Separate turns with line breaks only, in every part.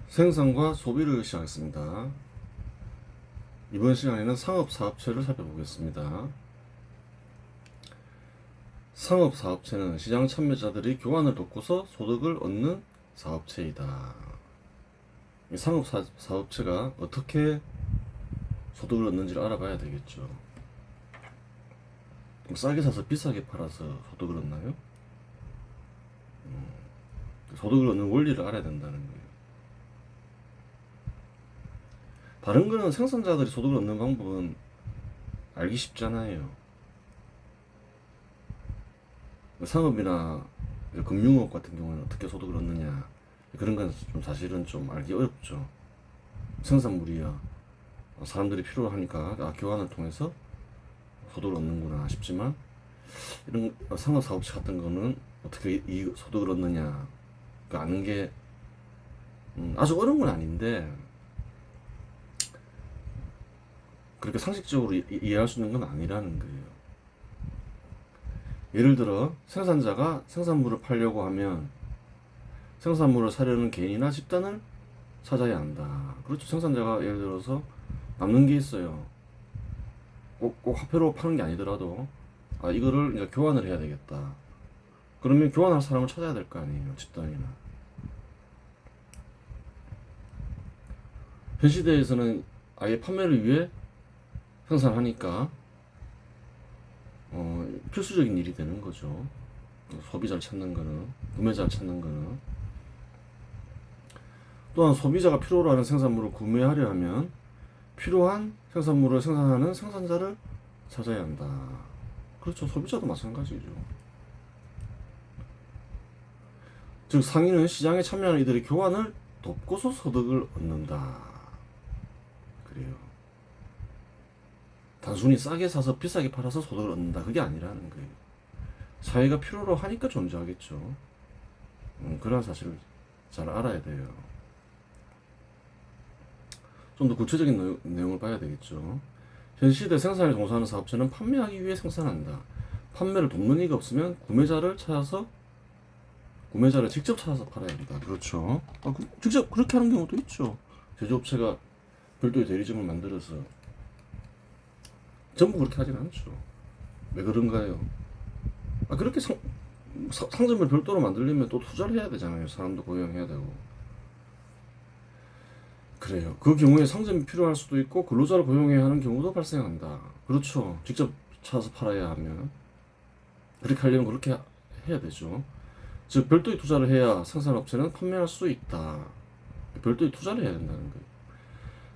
생산과 소비를 시작했습니다. 이번 시간에는 상업사업체를 살펴보겠습니다. 상업사업체는 시장 참여자들이 교환을 돕고서 소득을 얻는 사업체이다. 이 상업사업체가 어떻게 소득을 얻는지를 알아봐야 되겠죠. 싸게 사서 비싸게 팔아서 소득을 얻나요? 소득을 얻는 원리를 알아야 된다는 거예요. 다른 거는 생산자들이 소득을 얻는 방법은 알기 쉽잖아요. 상업이나 금융업 같은 경우는 어떻게 소득을 얻느냐, 그런 건 좀 사실은 좀 알기 어렵죠. 생산물이야 사람들이 필요하니까 교환을 통해서 소득을 얻는구나 싶지만, 이런 상업사업체 같은 거는 어떻게 이 소득을 얻느냐 아는 게 아주 어려운 건 아닌데, 그렇게 상식적으로 이해할 수 있는 건 아니라는 거예요. 예를 들어 생산자가 생산물을 팔려고 하면 생산물을 사려는 개인이나 집단을 찾아야 한다. 그렇죠. 생산자가 예를 들어서 남는 게 있어요. 꼭 화폐로 파는 게 아니더라도 이거를 이제 교환을 해야 되겠다. 그러면 교환할 사람을 찾아야 될 거 아니에요. 집단이나. 현 시대에서는 아예 판매를 위해 생산하니까 필수적인 일이 되는 거죠. 소비자를 찾는 거는, 구매자를 찾는 거는. 또한 소비자가 필요로 하는 생산물을 구매하려 하면 필요한 생산물을 생산하는 생산자를 찾아야 한다. 그렇죠. 소비자도 마찬가지죠. 즉 상인은 시장에 참여하는 이들의 교환을 돕고서 소득을 얻는다. 그래요. 단순히 싸게 사서 비싸게 팔아서 소득을 얻는다, 그게 아니라는 거예요. 사회가 필요로 하니까 존재하겠죠. 그런 사실을 잘 알아야 돼요. 좀 더 구체적인 내용을 봐야 되겠죠. 현 시대 생산에 종사하는 사업체는 판매하기 위해 생산한다. 판매를 돕는 이가 없으면 구매자를 직접 찾아서 팔아야 한다. 그렇죠. 직접 그렇게 하는 경우도 있죠. 제조업체가 별도의 대리점을 만들어서. 전부 그렇게 하진 않죠. 왜 그런가요? 그렇게 상점을 별도로 만들려면 또 투자를 해야 되잖아요. 사람도 고용해야 되고. 그래요. 그 경우에 상점이 필요할 수도 있고 근로자를 고용해야 하는 경우도 발생한다. 그렇죠. 직접 찾아서 팔아야 하면. 그렇게 하려면 그렇게 해야 되죠. 즉 별도의 투자를 해야 생산업체는 판매할 수 있다. 별도의 투자를 해야 된다는 거예요.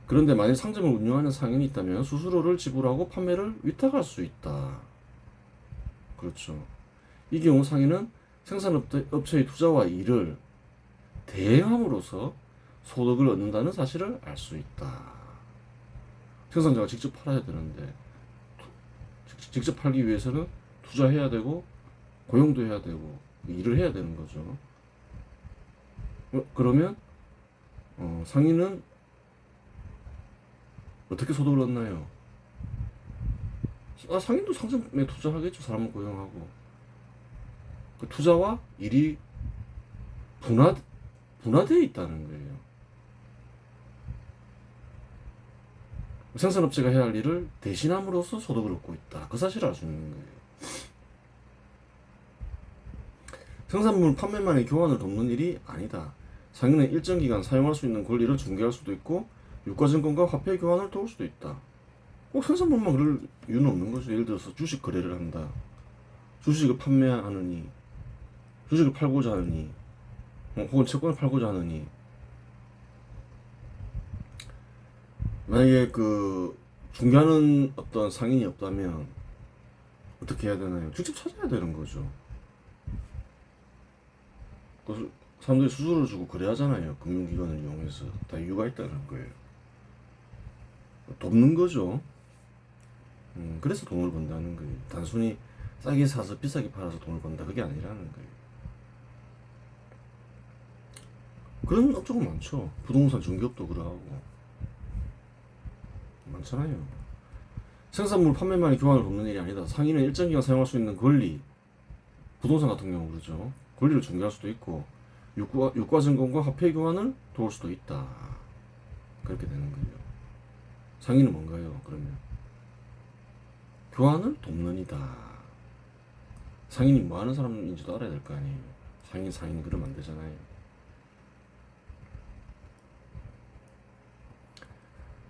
그런데 만약 상점을 운영하는 상인이 있다면 수수료를 지불하고 판매를 위탁할 수 있다. 그렇죠. 이 경우 상인은 생산업체의 투자와 일을 대행함으로써 소득을 얻는다는 사실을 알 수 있다. 생산자가 직접 팔아야 되는데 직접 팔기 위해서는 투자해야 되고 고용도 해야 되고 일을 해야 되는 거죠. 그러면 상인은 어떻게 소득을 얻나요? 상인도 상점에 투자하겠죠. 사람을 고용하고. 그 투자와 일이 분화되어 있다는 거예요. 생산업체가 해야 할 일을 대신함으로써 소득을 얻고 있다. 그 사실을 알 수 있는 거예요. 생산물 판매만의 교환을 돕는 일이 아니다. 상인은 일정 기간 사용할 수 있는 권리를 중개할 수도 있고 유가증권과 화폐 교환을 도울 수도 있다. 꼭 생산물만 그럴 이유는 없는 거죠. 예를 들어서 주식 거래를 한다. 주식을 판매하느니, 주식을 팔고자 하느니, 혹은 채권을 팔고자 하느니. 만약에 중개하는 어떤 상인이 없다면 어떻게 해야 되나요? 직접 찾아야 되는 거죠. 사람들이 수수료를 주고 거래하잖아요. 금융기관을 이용해서. 다 이유가 있다는 거예요. 돕는 거죠. 그래서 돈을 번다는 거예요. 단순히 싸게 사서 비싸게 팔아서 돈을 번다, 그게 아니라는 거예요. 그런 업종은 많죠. 부동산 중개업도 그러하고 많잖아요. 생산물 판매만이 교환을 돕는 일이 아니다. 상인은 일정 기간 사용할 수 있는 권리, 부동산 같은 경우 그러죠. 권리를 중개할 수도 있고 유가 증권과 화폐 교환을 도울 수도 있다. 그렇게 되는 거예요. 상인은 뭔가요? 그러면 교환을 돕는 이다. 상인이 뭐 하는 사람인지도 알아야 될 거 아니에요. 상인 그러면 안 되잖아요.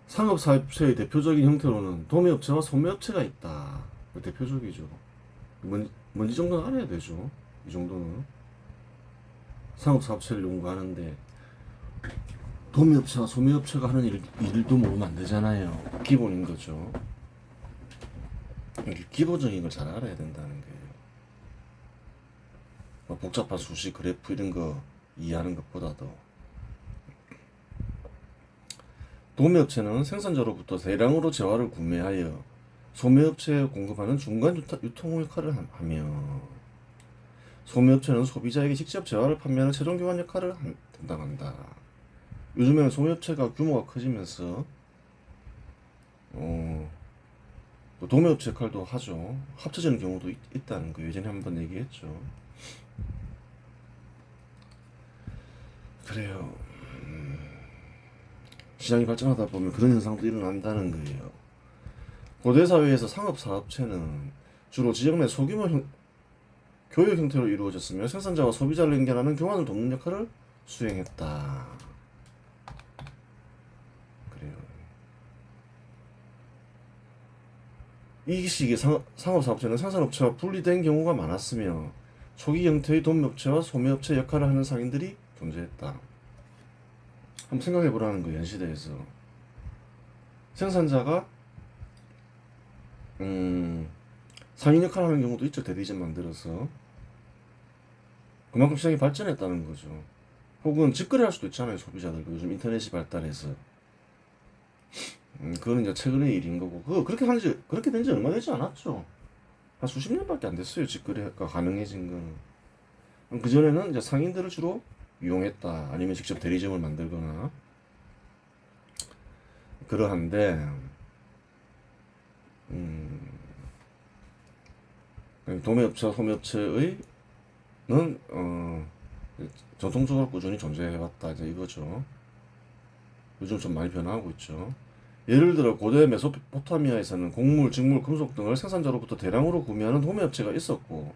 상업사업체의 대표적인 형태로는 도매업체와 소매업체가 있다. 대표적이죠. 뭔지 정도는 알아야 되죠. 이 정도는. 상업사업체를 연구하는데 도매업체와 소매업체가 하는 일도 모르면 안 되잖아요. 기본인 거죠. 기본적인 걸 잘 알아야 된다는 거예요. 뭐 복잡한 수식, 그래프 이런 거 이해하는 것보다도. 도매업체는 생산자로부터 대량으로 재화를 구매하여 소매업체에 공급하는 중간 유통 역할을 하며, 소매업체는 소비자에게 직접 재화를 판매하는 최종 교환 역할을 담당한다. 요즘에는 소매업체가 규모가 커지면서 또 도매업체 역할도 하죠. 합쳐지는 경우도 있다는 거 예전에 한번 얘기했죠. 그래요. 시장이 발전하다 보면 그런 현상도 일어난다는 거예요. 고대 사회에서 상업사업체는 주로 지역 내 소규모 교육 형태로 이루어졌으며 생산자와 소비자를 연결하는 교환을 돕는 역할을 수행했다. 그래요. 이 시기에 상업사업체는 생산업체와 분리된 경우가 많았으며 초기 형태의 도매업체와 소매업체 역할을 하는 상인들이 존재했다. 한번 생각해 보라는 거예요. 현시대에서 생산자가 상인 역할을 하는 경우도 있죠. 대리점 만들어서. 그만큼 시장이 발전했다는 거죠. 혹은 직거래 할 수도 있잖아요. 소비자들도 요즘 인터넷이 발달해서. 그거는 이제 최근의 일인 거고, 그렇게 된 지 얼마 되지 않았죠. 한 수십 년밖에 안 됐어요. 직거래가 가능해진 거는. 그전에는 이제 상인들을 주로 이용했다. 아니면 직접 대리점을 만들거나 그러한데, 도매업체와 소매업체의 는 전통적으로 꾸준히 존재해왔다 이제 이거죠. 요즘 좀 많이 변화하고 있죠. 예를 들어 고대 메소포타미아에서는 곡물, 직물, 금속 등을 생산자로부터 대량으로 구매하는 도매업체가 있었고,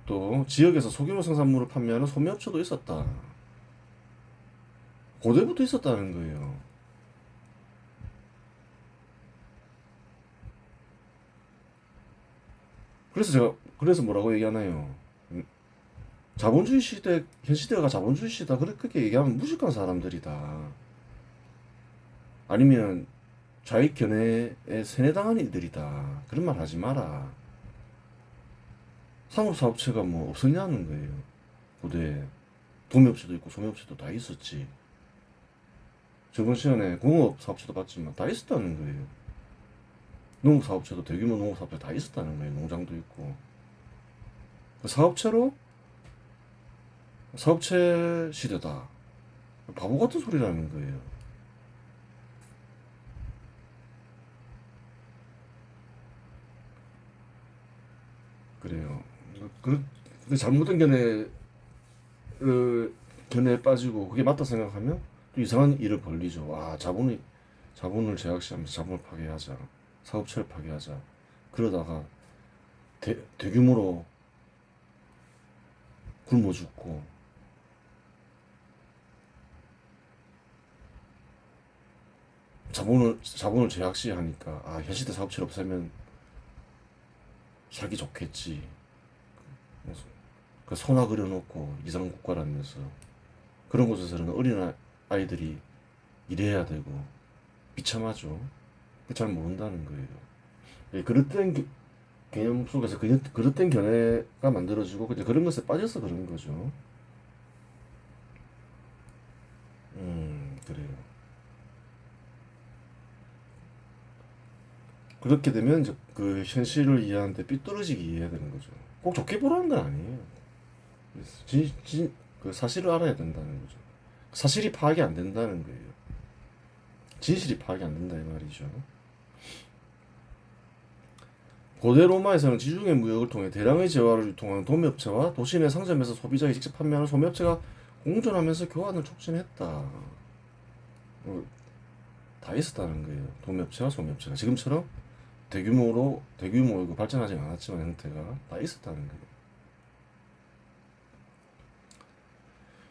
또 지역에서 소규모 생산물을 판매하는 소매업체도 있었다. 고대부터 있었다는 거예요. 그래서 뭐라고 얘기하나요? 자본주의 시대, 현 시대가 자본주의 시대다. 그렇게 얘기하면 무식한 사람들이다. 아니면 좌익 견해에 세뇌당한 이들이다. 그런 말 하지 마라. 상업사업체가 뭐 없었냐는 거예요. 고대 도매업체도 있고 소매업체도 다 있었지. 저번 시간에 공업사업체도 봤지만 다 있었다는 거예요. 농업사업체도 대규모 농업사업체 다 있었다는 거예요. 농장도 있고. 사업체 시대다. 바보 같은 소리라는 거예요. 그래요. 그 잘못된 견해에 빠지고 그게 맞다 생각하면 또 이상한 일을 벌리죠. 와, 자본을 제약시하면서 자본을 파괴하자. 사업체를 파괴하자. 그러다가 대규모로 굶어 죽고, 자본을 제약시하니까 현시대 사업체를 없애면 살기 좋겠지. 그래서 그 소나 그려놓고 이상 국가라면서 그런 곳에서는 어린 아이들이 일해야 되고 비참하죠. 잘 모른다는 거예요. 예, 그릇된 개념 속에서 그릇된 견해가 만들어지고 이제 그런 것에 빠져서 그런 거죠. 그래요. 그렇게 되면 이제 그 현실을 이해하는데 삐뚤어지게 이해해야 되는 거죠. 꼭 좋게 보라는 건 아니에요. 그 사실을 알아야 된다는 거죠. 사실이 파악이 안 된다는 거예요. 진실이 파악이 안 된다 이 말이죠. 고대 로마에서는 지중해 무역을 통해 대량의 재화를 유통하는 도매업체와 도시 내 상점에서 소비자에게 직접 판매하는 소매업체가 공존하면서 교환을 촉진했다. 다 있었다는 거예요. 도매업체와 소매업체가 지금처럼 대규모로 발전하지 않았지만 형태가 다 있었다는 거예요.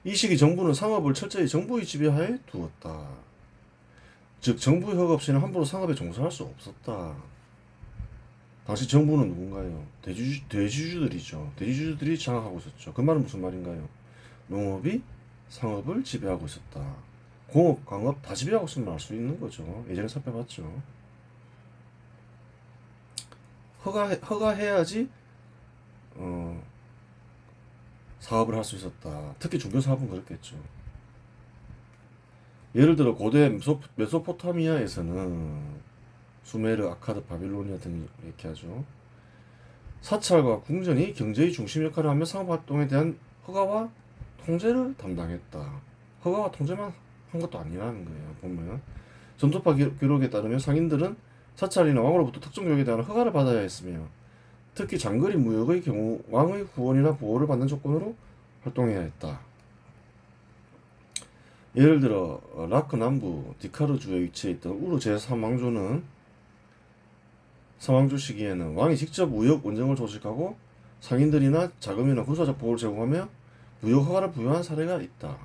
이 시기 정부는 상업을 철저히 정부의 지배하에 두었다. 즉 정부의 허가 없이는 함부로 상업에 종사할 수 없었다. 당시 정부는 누군가요? 대주주들이죠. 대주주들이 장악하고 있었죠. 그 말은 무슨 말인가요? 농업이 상업을 지배하고 있었다. 공업, 광업 다 지배하고 있으면 알 수 있는 거죠. 예전에 살펴봤죠. 허가해야지 사업을 할 수 있었다. 특히 종교 사업은 그렇겠죠. 예를 들어 고대 메소포타미아에서는 수메르, 아카드, 바빌로니아 등 이렇게 하죠. 사찰과 궁전이 경제의 중심 역할을 하며 상업활동에 대한 허가와 통제를 담당했다. 허가와 통제만 한 것도 아니라는 거예요. 보면 전투파 기록에 따르면 상인들은 사찰이나 왕으로부터 특정 교육에 대한 허가를 받아야 했으며 특히 장거리 무역의 경우 왕의 후원이나 보호를 받는 조건으로 활동해야 했다. 예를 들어 라크 남부 디카르주에 위치해 있던 우르 제3왕조는 상왕조 시기에는 왕이 직접 무역 원정을 조직하고 상인들이나 자금이나 군사적 보호를 제공하며 무역 허가를 부여한 사례가 있다.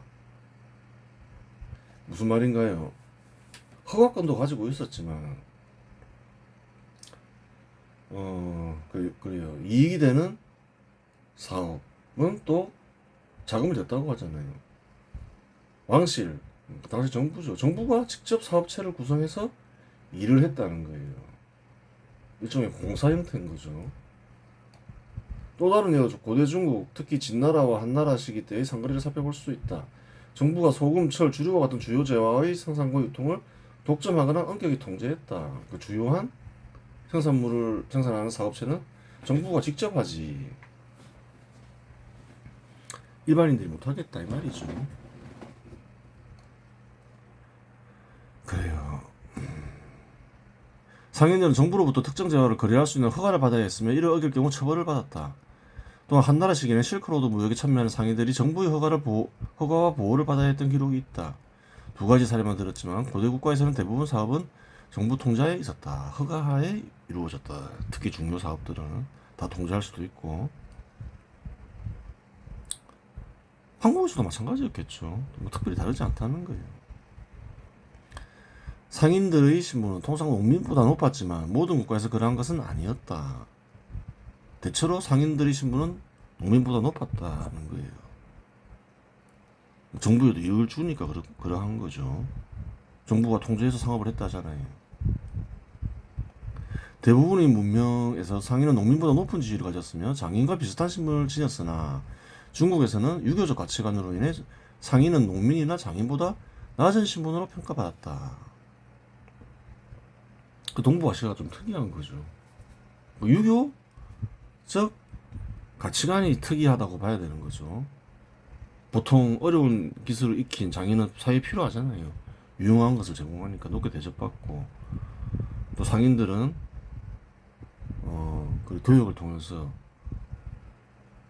무슨 말인가요? 허가권도 가지고 있었지만 그래요. 이익이 되는 사업은 또 자금을 댔다고 하잖아요. 왕실, 당시 정부죠. 정부가 직접 사업체를 구성해서 일을 했다는 거예요. 일종의 공사 형태인 거죠. 또 다른 예로 고대 중국, 특히 진나라와 한나라 시기 때의 상거리를 살펴볼 수 있다. 정부가 소금, 철, 주류와 같은 주요 재화의 생산과 유통을 독점하거나 엄격히 통제했다. 그 주요한 생산물을 생산하는 사업체는 정부가 직접 하지 일반인들이 못하겠다 이 말이죠. 그래요. 상인들은 정부로부터 특정 재화를 거래할 수 있는 허가를 받아야 했으며 이를 어길 경우 처벌을 받았다. 또한 한나라 시기에는 실크로드 무역에 참여하는 상인들이 정부의 허가와 보호를 받아야 했던 기록이 있다. 두 가지 사례만 들었지만 고대 국가에서는 대부분 사업은 정부 통제하에 있었다. 허가하에 이루어졌다. 특히 중요 사업들은 다 통제할 수도 있고 한국에서도 마찬가지였겠죠. 뭐 특별히 다르지 않다는 거예요. 상인들의 신분은 통상 농민보다 높았지만 모든 국가에서 그러한 것은 아니었다. 대체로 상인들의 신분은 농민보다 높았다는 거예요. 정부에도 이익을 주니까 그러한 거죠. 정부가 통제해서 상업을 했다잖아요. 대부분의 문명에서 상인은 농민보다 높은 지위를 가졌으며 장인과 비슷한 신분을 지녔으나 중국에서는 유교적 가치관으로 인해 상인은 농민이나 장인보다 낮은 신분으로 평가받았다. 그 동북아시아가 좀 특이한 거죠. 뭐 유교적 가치관이 특이하다고 봐야 되는 거죠. 보통 어려운 기술을 익힌 장인은 사회에 필요하잖아요. 유용한 것을 제공하니까 높게 대접받고 또 상인들은 그 교육을 통해서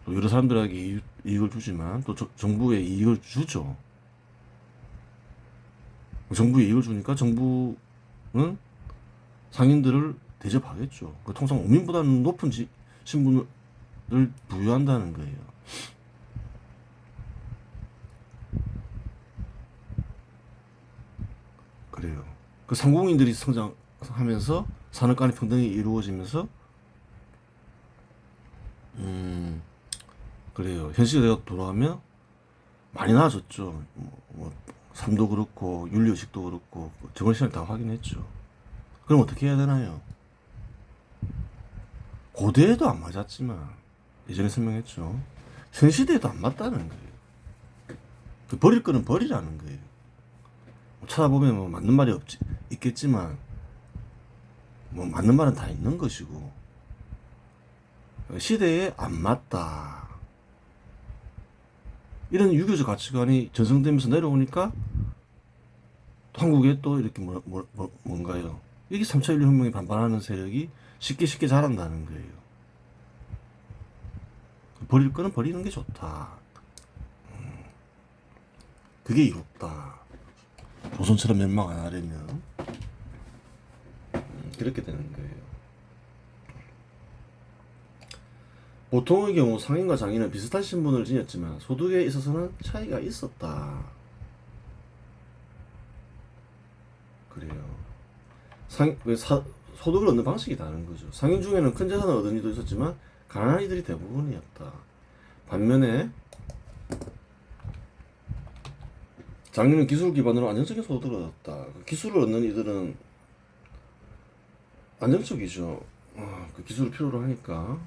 또 여러 사람들에게 이익을 주지만 또 정부에 이익을 주죠. 정부에 이익을 주니까 정부는 상인들을 대접하겠죠. 통상 농민보다는 높은 신분을 부여한다는 거예요. 그래요. 그 상공인들이 성장하면서 산업 간의 평등이 이루어지면서 그래요. 현 시대가 돌아가면 많이 나아졌죠. 삶도 그렇고 윤리의식도 그렇고 저번 시간에 다 확인했죠. 그럼 어떻게 해야 되나요? 고대에도 안 맞았지만 예전에 설명했죠. 현 시대에도 안 맞다는 거예요. 버릴 거는 버리라는 거예요. 찾아보면 뭐 맞는 말이 있겠지만 뭐 맞는 말은 다 있는 것이고 시대에 안 맞다. 이런 유교적 가치관이 전승되면서 내려오니까 한국에 또 이렇게 뭔가요? 이게 3차 인류 혁명에 반발하는 세력이 쉽게 자란다는 거예요. 버릴 거는 버리는 게 좋다. 그게 이롭다. 조선처럼 멸망 안 하려면 그렇게 되는 거예요. 보통의 경우 상인과 장인은 비슷한 신분을 지녔지만 소득에 있어서는 차이가 있었다. 그래요. 소득을 얻는 방식이 다른 거죠. 상인 중에는 큰 재산을 얻은 이도 있었지만 가난한 이들이 대부분이었다. 반면에 장인은 기술 기반으로 안정적인 소득을 얻었다. 기술을 얻는 이들은 안정적이죠. 그 기술을 필요로 하니까.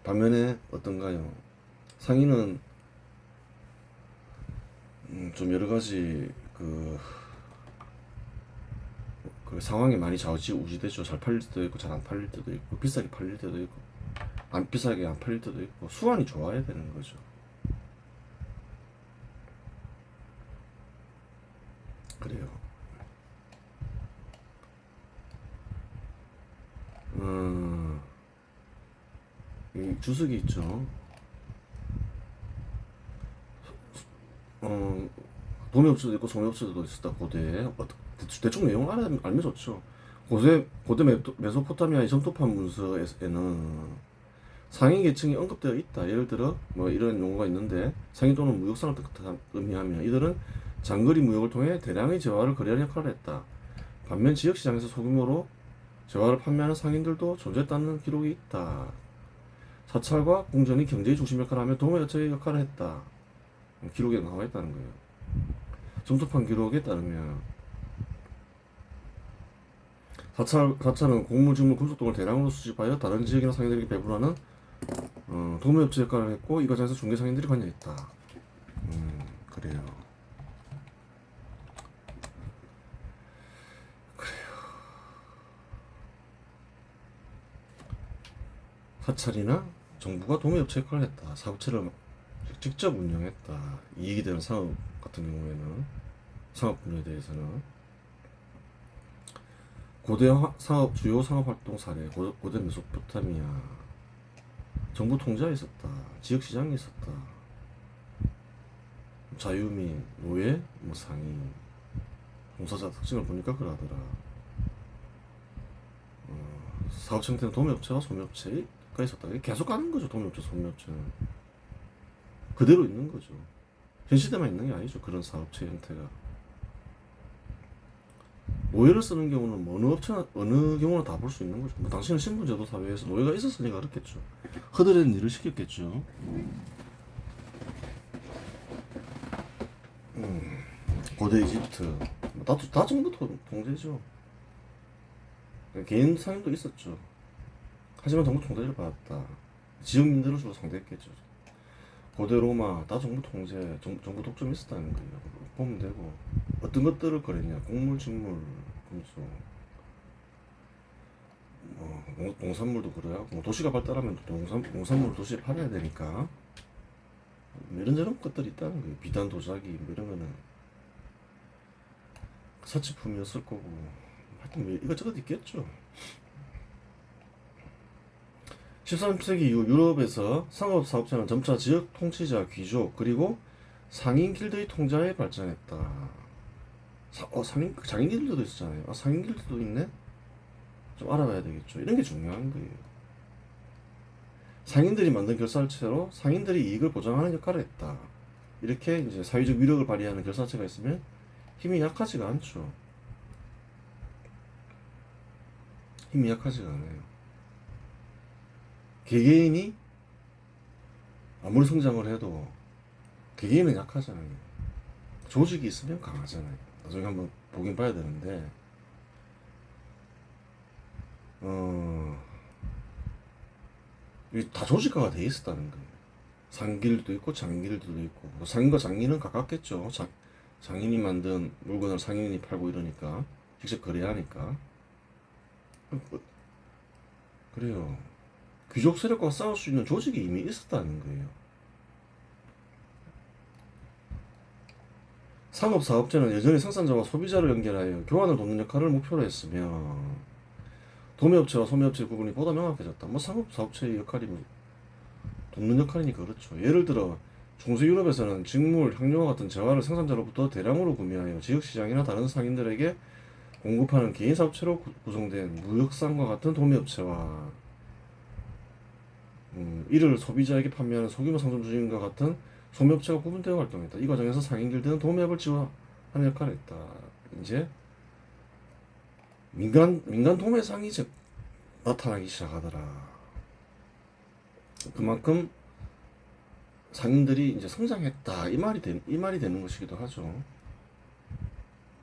반면에 어떤가요? 상인은 좀 여러 가지 그 상황에 많이 좌우지우지되죠. 잘 팔릴 때도 있고 잘 안 팔릴 때도 있고 비싸게 팔릴 때도 있고 안 비싸게 안 팔릴 때도 있고 수완이 좋아야 되는 거죠. 그래요. 이 주석이 있죠. 도매업체도 있고 소매업체도 있었다. 고대에 대충 내용 알면 좋죠. 고대 메소포타미아 점토판 문서에는 상인 계층이 언급되어 있다. 예를 들어 뭐 이런 용어가 있는데 상인 또는 무역상을 의미하며 이들은 장거리 무역을 통해 대량의 재화를 거래하는 역할을 했다. 반면 지역 시장에서 소규모로 재화를 판매하는 상인들도 존재했다는 기록이 있다. 사찰과 궁전이 경제의 중심 역할을 하며 도매업체의 역할을 했다. 기록에 나와 있다는 거예요. 점토판 기록에 따르면 사찰은 곡물, 직물, 금속 등을 대량으로 수집하여 다른 지역이나 상인들에게 배분하는 도매업체 역할을 했고 이 과정에서 중개 상인들이 관여했다. 그래요. 사찰이나 정부가 도매업체 역할을 했다. 사업체를 직접 운영했다. 이익이 되는 사업 같은 경우에는 상업 분야에 대해서는 고대 주요 상업 활동 사례 고대 메소포타미아 정부 통제하에 있었다. 지역 시장이 있었다. 자유민, 노예, 뭐 상인, 종사자 특징을 보니까 그러더라. 사업 형태는 도매업체와 소매업체가 있었다. 계속 가는 거죠. 도매업체, 소매업체는 그대로 있는 거죠. 현 시대만 있는 게 아니죠. 그런 사업체 형태가. 노예를 쓰는 경우는 뭐 어느 경우나 다 볼 수 있는 거죠. 뭐 당신은 신분제도 사회에서 노예가 있었으니까 그렇겠죠. 허드렛 일을 시켰겠죠. 고대 이집트 다 정부 통제죠. 개인 상인도 있었죠. 하지만 정부 통제를 받았다. 지역민들을 주로 상대했겠죠. 고대 로마 다 정부 통제, 정부 독점이 있었다는 거예요. 보면 되고 어떤 것들을 거랬냐? 곡물, 직물, 금속, 농산물도 그래요. 뭐 도시가 발달하면 농산물을 도시에 팔아야 되니까 이런저런 것들이 있다는 거예요. 비단, 도자기 뭐 이런 거는 사치품이었을 거고 하여튼 뭐 이것저것 있겠죠. 13세기 이후 유럽에서 상업사업체는 점차 지역 통치자, 귀족, 그리고 상인 길드의 통제하에 발전했다. 장인 길드도 있었잖아요. 상인 길드도 있네? 좀 알아봐야 되겠죠. 이런 게 중요한 거예요. 상인들이 만든 결사체로 상인들이 이익을 보장하는 역할을 했다. 이렇게 이제 사회적 위력을 발휘하는 결사체가 있으면 힘이 약하지가 않죠. 힘이 약하지가 않아요. 개개인이 아무리 성장을 해도 개개인은 약하잖아요. 조직이 있으면 강하잖아요. 나중에 한번 보긴 봐야 되는데 다 조직화가 돼 있었다는 거예요. 상길도 있고 장길도 있고 상인과 장인은 가깝겠죠. 장인이 만든 물건을 상인이 팔고 이러니까 직접 거래하니까 그래요. 귀족 세력과 싸울 수 있는 조직이 이미 있었다는 거예요. 상업사업체는 여전히 생산자와 소비자를 연결하여 교환을 돕는 역할을 목표로 했으며 도매업체와 소매업체의 구분이 보다 명확해졌다. 뭐 상업 사업체의 역할이 뭐 돕는 역할이니까 그렇죠. 예를 들어 중세 유럽에서는 직물, 향료와 같은 재화를 생산자로부터 대량으로 구매하여 지역시장이나 다른 상인들에게 공급하는 개인 사업체로 구성된 무역상과 같은 도매업체와 이를 소비자에게 판매하는 소규모 상점 주인과 같은 소매업체가 구분되어 활동했다. 이 과정에서 상인길드는 도매업을 지원하는 역할을 했다. 이제 민간 도매상이 이제 나타나기 시작하더라. 그만큼 상인들이 이제 성장했다. 이 말이 되는 것이기도 하죠.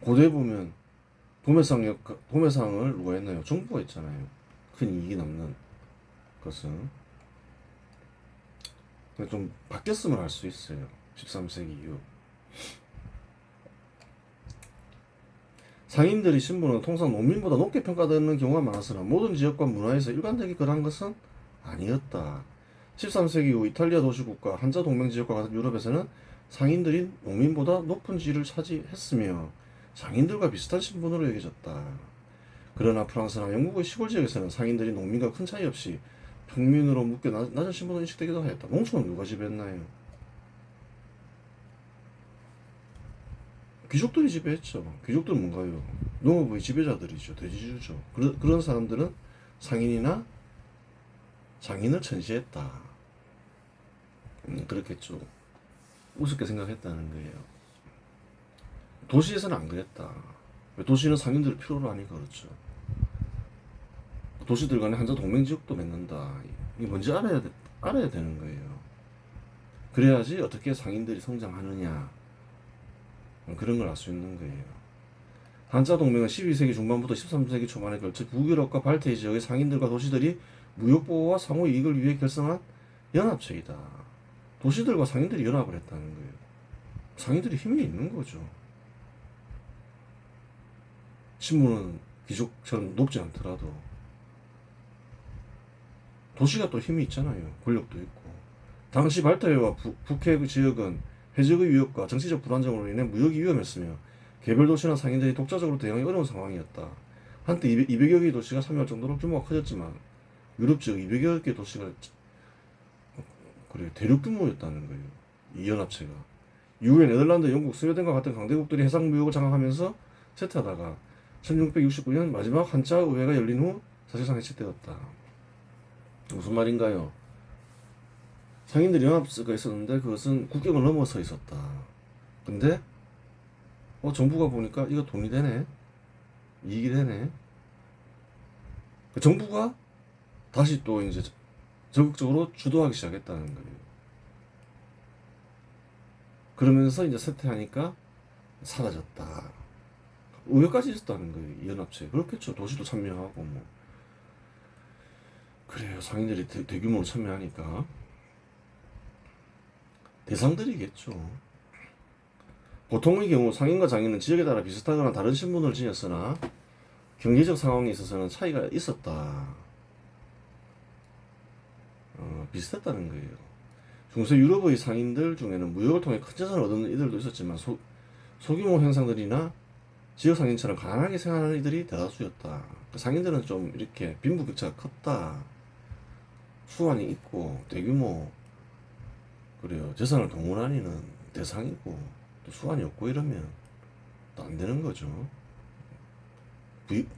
고대 보면 도매상을 누가 했나요? 정부가 했잖아요. 큰 이익이 남는 것은. 좀 바뀌었으면 할 수 있어요. 13세기 이후. 상인들의 신분은 통상 농민보다 높게 평가되는 경우가 많았으나 모든 지역과 문화에서 일관되게 그러한 것은 아니었다. 13세기 이후 이탈리아 도시국가 한자 동맹 지역과 같은 유럽에서는 상인들이 농민보다 높은 지위를 차지했으며 상인들과 비슷한 신분으로 여겨졌다. 그러나 프랑스나 영국의 시골 지역에서는 상인들이 농민과 큰 차이 없이 평민으로 묶여 낮은 신분으로 인식되기도 하였다. 농촌은 누가 지배했나요? 귀족들이 지배했죠. 귀족들은 뭔가요? 농업의 지배자들이죠. 대지주죠. 그런 사람들은 상인이나 장인을 천시했다. 그렇겠죠. 우습게 생각했다는 거예요. 도시에서는 안 그랬다. 도시는 상인들을 필요로 하니 그렇죠. 도시들 간에 한자 동맹지역도 맺는다. 이게 뭔지 알아야 되는 거예요. 그래야지 어떻게 상인들이 성장하느냐. 그런 걸 알 수 있는 거예요. 한자 동맹은 12세기 중반부터 13세기 초반에 걸쳐 북유럽과 발트해 지역의 상인들과 도시들이 무역 보호와 상호 이익을 위해 결성한 연합체이다. 도시들과 상인들이 연합을 했다는 거예요. 상인들이 힘이 있는 거죠. 신분은 귀족처럼 높지 않더라도 도시가 또 힘이 있잖아요. 권력도 있고. 당시 발트해와 북해 지역은 해적의 위협과 정치적 불안정으로 인해 무역이 위험했으며 개별 도시나 상인들이 독자적으로 대응이 어려운 상황이었다. 한때 200여 개의 도시가 참여할 정도로 규모가 커졌지만 유럽 지역 200여 개의 도시가 그래 대륙 규모였다는 거예요. 이 연합체가. 이후에 네덜란드, 영국, 스웨덴과 같은 강대국들이 해상 무역을 장악하면서 쇠퇴하다가 1669년 마지막 한자 의회가 열린 후 사실상 해체되었다. 무슨 말인가요? 상인들 연합체가 있었는데 그것은 국경을 넘어서 있었다. 근데 정부가 보니까 이거 돈이 되네, 이익이 되네. 정부가 다시 또 이제 적극적으로 주도하기 시작했다는 거예요. 그러면서 이제 쇠퇴하니까 사라졌다. 의회까지 있었다는 거예요. 이 연합체. 그렇겠죠. 도시도 참여하고 뭐. 그래요. 상인들이 대규모로 참여하니까 대상들이겠죠. 보통의 경우 상인과 장인은 지역에 따라 비슷하거나 다른 신분을 지녔으나 경제적 상황에 있어서는 차이가 있었다. 비슷했다는 거예요. 중세 유럽의 상인들 중에는 무역을 통해 큰 재산을 얻는 이들도 있었지만 소규모 행상들이나 지역 상인처럼 가난하게 생활하는 이들이 대다수였다. 상인들은 좀 이렇게 빈부격차가 컸다. 수완이 있고 대규모 그래요. 재산을 동원하니는 대상이고 또 수완이 없고 이러면 또 안 되는 거죠.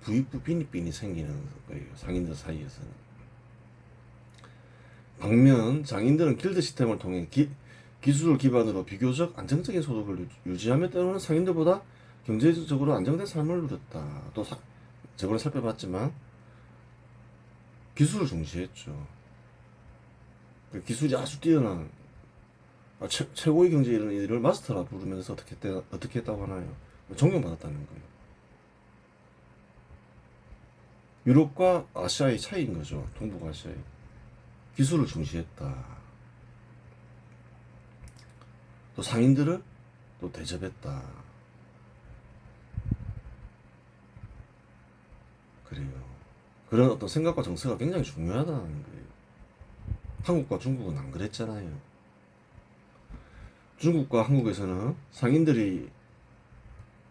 부익부 빈익빈이 생기는 거예요. 상인들 사이에서는. 반면 장인들은 길드 시스템을 통해 기술을 기반으로 비교적 안정적인 소득을 유지하며 때로는 상인들보다 경제적으로 안정된 삶을 누렸다. 또 저번에 살펴봤지만 기술을 중시했죠. 기술이 아주 뛰어난 최고의 경제에 이르는 이들을 마스터라 부르면서 어떻게 했다고 하나요? 존경받았다는 거예요. 유럽과 아시아의 차이인 거죠. 동북아시아의. 기술을 중시했다. 또 상인들을 또 대접했다. 그래요. 그런 어떤 생각과 정서가 굉장히 중요하다는 거예요. 한국과 중국은 안 그랬잖아요. 중국과 한국에서는 상인들이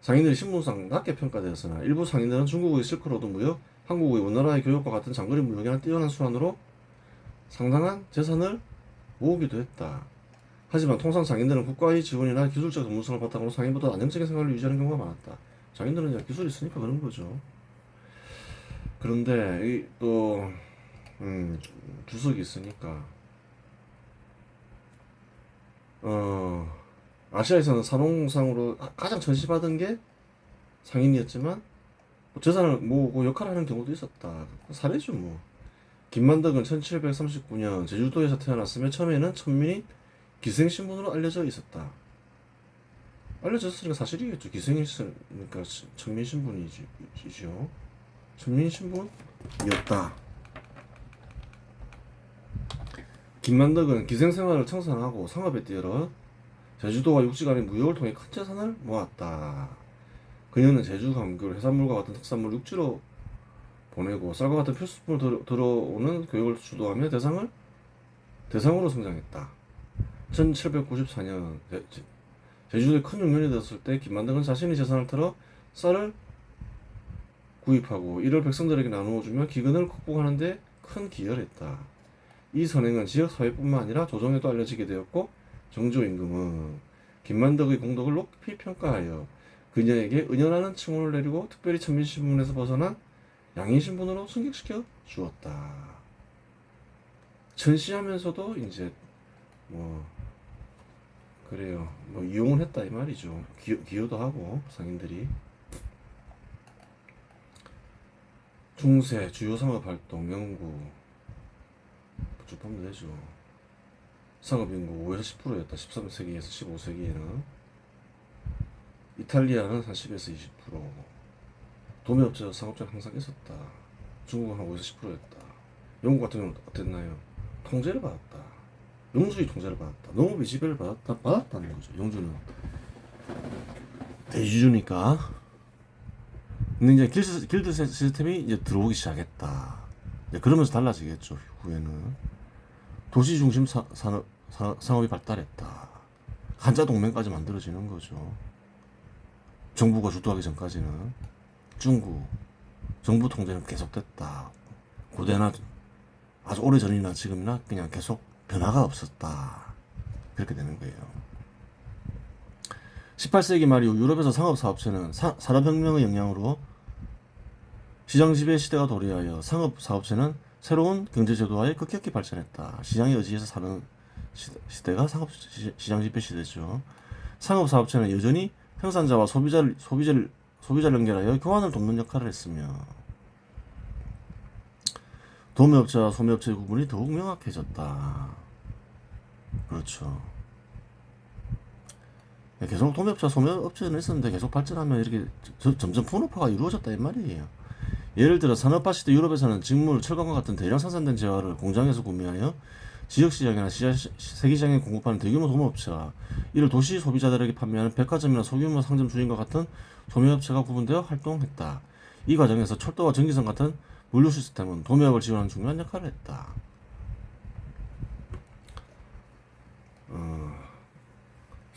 신분상 낮게 평가되었으나 일부 상인들은 중국의 실크로드 무역, 한국의 원나라의 교역과 같은 장거리 무역이나 뛰어난 수완으로 상당한 재산을 모으기도 했다. 하지만 통상 장인들은 국가의 지원이나 기술적 전문성을 바탕으로 상인보다 안정적인 생활을 유지하는 경우가 많았다. 장인들은 이제 기술이 있으니까 그런 거죠. 그런데 또 주석이 있으니까 아시아에서는 산업상으로 가장 전시받은 게 상인이었지만 재산을 모으고 역할을 하는 경우도 있었다. 사례죠 뭐. 김만덕은 1739년 제주도에서 태어났으며 처음에는 천민이 기생신분으로 알려져 있었다. 알려졌으니까 사실이겠죠. 기생이니까 천민신분이죠. 천민신분이었다. 김만덕은 기생생활을 청산하고 상업에 뛰어러 제주도와 육지 간의 무역을 통해 큰 재산을 모았다. 그녀는 제주 감귤, 해산물과 같은 특산물 육지로 보내고 쌀과 같은 필수품을 들어오는 교역을 주도하며 대상으로 성장했다. 1794년 제주도에 큰 용년이 되었을 때 김만덕은 자신의 재산을 털어 쌀을 구입하고 이를 백성들에게 나누어 주며 기근을 극복하는 데 큰 기여를 했다. 이 선행은 지역 사회뿐만 아니라 조정에도 알려지게 되었고 정조 임금은 김만덕의 공덕을 높이 평가하여 그녀에게 은연하는 칭호를 내리고 특별히 천민신분에서 벗어난 양인신분으로 승격시켜 주었다. 전시하면서도 이제 뭐 그래요. 뭐 이용을 했다 이 말이죠. 기여도 하고 상인들이. 중세 주요 상업활동 연구 쭉 보면 되죠. 상업인구 5에서 10%였다. 13세기에서 15세기에는 이탈리아는 한 10에서 20%, 도매업체 상업자는 항상 있었다. 중국은 한 5에서 10%였다. 영국 같은 경우는 어땠나요? 통제를 받았다. 영주의 통제를 받았다. 농업의 지배를 받았다는 거죠. 영주는 대주주니까. 근데 이제 길드 시스템이 이제 들어오기 시작했다. 이제 그러면서 달라지겠죠. 후에는 도시 중심 상업이 발달했다. 한자 동맹까지 만들어지는 거죠. 정부가 주도하기 전까지는 정부 통제는 계속됐다. 고대나 아주 오래 전이나 지금이나 그냥 계속 변화가 없었다. 그렇게 되는 거예요. 18세기 말 이후 유럽에서 상업사업체는 산업혁명의 영향으로 시장 지배 시대가 도래하여 상업사업체는 새로운 경제제도화에 급격히 발전했다. 시장에 의지해서 사는 시대가 시장 지배 시대죠. 상업사업체는 여전히 생산자와 소비자를 연결하여 교환을 돕는 역할을 했으며 도매업체와 소매업체의 구분이 더욱 명확해졌다. 그렇죠. 계속 도매업체와 소매업체는 있었는데 계속 발전하면 이렇게 점점 분업화가 이루어졌다 이 말이에요. 예를 들어 산업화 시대 유럽에서는 직물, 철강과 같은 대량 생산된 재화를 공장에서 구매하여 지역시장이나 세계시장에 공급하는 대규모 도매업체와 이를 도시 소비자들에게 판매하는 백화점이나 소규모 상점 주인과 같은 소매업체가 구분되어 활동했다. 이 과정에서 철도와 전기선 같은 물류 시스템은 도매업을 지원하는 중요한 역할을 했다.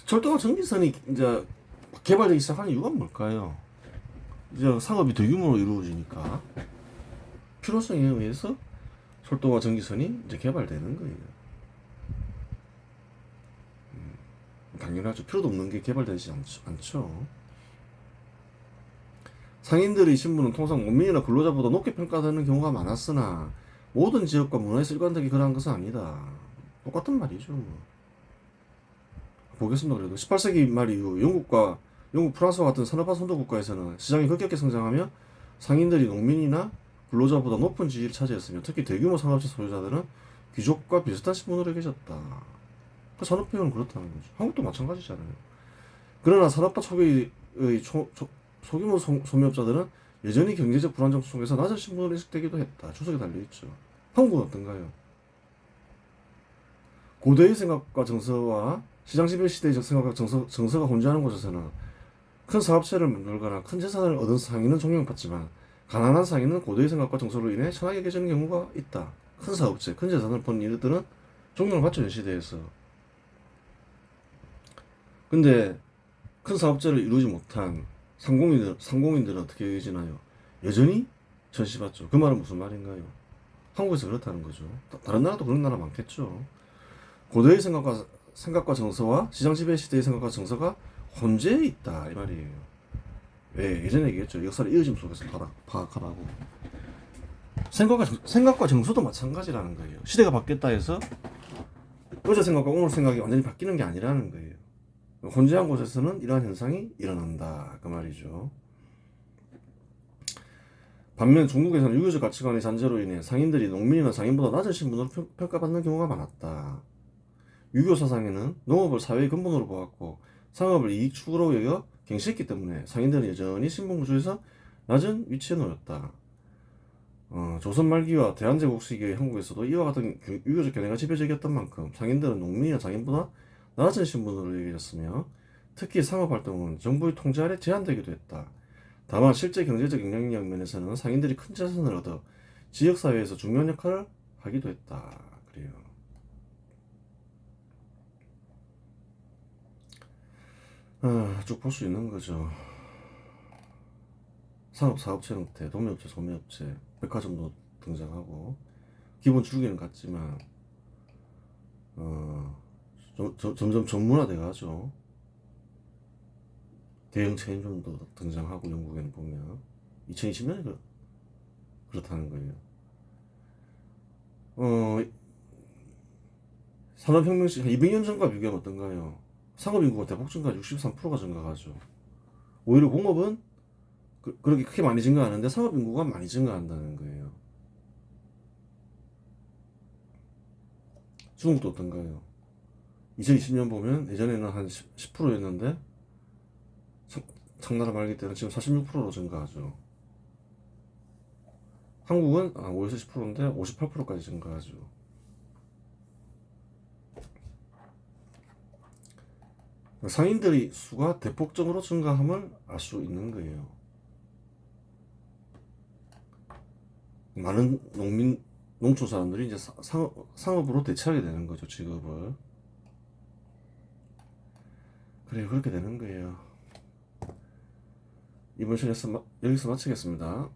철도와 전기선이 이제 개발되기 시작한 이유가 뭘까요? 이제 상업이 대규모로 이루어지니까 필요성에 의해서 철도와 전기선이 이제 개발되는 거예요. 당연하죠. 필요도 없는 게 개발되지 않죠. 상인들의 신분은 통상 원민이나 근로자보다 높게 평가되는 경우가 많았으나 모든 지역과 문화에 일관되게 그러한 것은 아니다. 똑같은 말이죠. 보겠습니다. 그래도 18세기 말 이후 영국, 프랑스와 같은 산업화 선도 국가에서는 시장이 급격히 성장하며 상인들이 농민이나 근로자보다 높은 지위를 차지했으며 특히 대규모 상업체 소유자들은 귀족과 비슷한 신분으로 계셨다. 그 산업혁명은 그렇다는 거죠. 한국도 마찬가지잖아요. 그러나 산업화 초기의 소규모 소매업자들은 여전히 경제적 불안정 속에서 낮은 신분으로 인식되기도 했다. 주석에 달려있죠. 한국은 어떤가요? 고대의 생각과 정서와 시장지배 시대의 생각과 정서가 혼재하는 곳에서는 큰 사업체를 만들거나 큰 재산을 얻은 상인은 존경받지만 가난한 상인은 고대의 생각과 정서로 인해 천하게 계시는 경우가 있다. 큰 사업체, 큰 재산을 번 이들은 존경을 받죠. 시대에서. 근데 큰 사업체를 이루지 못한 상공인들은 어떻게 여겨지나요? 여전히 전시받죠. 그 말은 무슨 말인가요? 한국에서 그렇다는 거죠. 다른 나라도 그런 나라 많겠죠. 고대의 생각과 정서와 시장 지배 시대의 생각과 정서가 혼재해 있다 이 말이에요. 왜 예전에 얘기했죠. 역사를 이어짐 속에서 파악하라고. 생각과 정서도 마찬가지라는 거예요. 시대가 바뀌었다 해서 어제 생각과 오늘 생각이 완전히 바뀌는 게 아니라는 거예요. 혼재한 곳에서는 이러한 현상이 일어난다 그 말이죠. 반면 중국에서는 유교적 가치관의 잔재로 인해 상인들이 농민이나 상인보다 낮은 신분으로 평가받는 경우가 많았다. 유교 사상에는 농업을 사회의 근본으로 보았고 상업을 이익 추구로 여겨 경시했기 때문에 상인들은 여전히 신분 구조에서 낮은 위치에 놓였다. 조선 말기와 대한제국 시기의 한국에서도 이와 같은 유교적 견해가 지배적이었던 만큼 상인들은 농민이나 장인보다 낮은 신분으로 여겨졌으며 특히 상업활동은 정부의 통제 아래 제한되기도 했다. 다만 실제 경제적 영향력 면에서는 상인들이 큰 자산을 얻어 지역사회에서 중요한 역할을 하기도 했다. 그래요. 쭉 볼 수 있는 거죠. 상업사업체 형태, 도매업체, 소매업체, 백화점도 등장하고 기본 주기는 같지만 점점 전문화돼 가죠. 대형 체인점도 등장하고 영국에는 보면 2020년에 그렇다는 거예요. 산업혁명 시 200년 전과 비교하면 어떤가요? 상업인구가 대폭 증가, 63%가 증가하죠. 오히려 공업은 그렇게 크게 많이 증가하는데 상업인구가 많이 증가한다는 거예요. 중국도 어떤가요? 2020년 보면 예전에는 한 10%였는데 청나라 말기 때는 지금 46%로 증가하죠. 한국은 5에서 10%인데 58%까지 증가하죠. 상인들의 수가 대폭적으로 증가함을 알 수 있는 거예요. 많은 농촌 사람들이 이제 상업으로 대체하게 되는 거죠, 직업을. 그래요, 그렇게 되는 거예요. 이번 시간에서 여기서 마치겠습니다.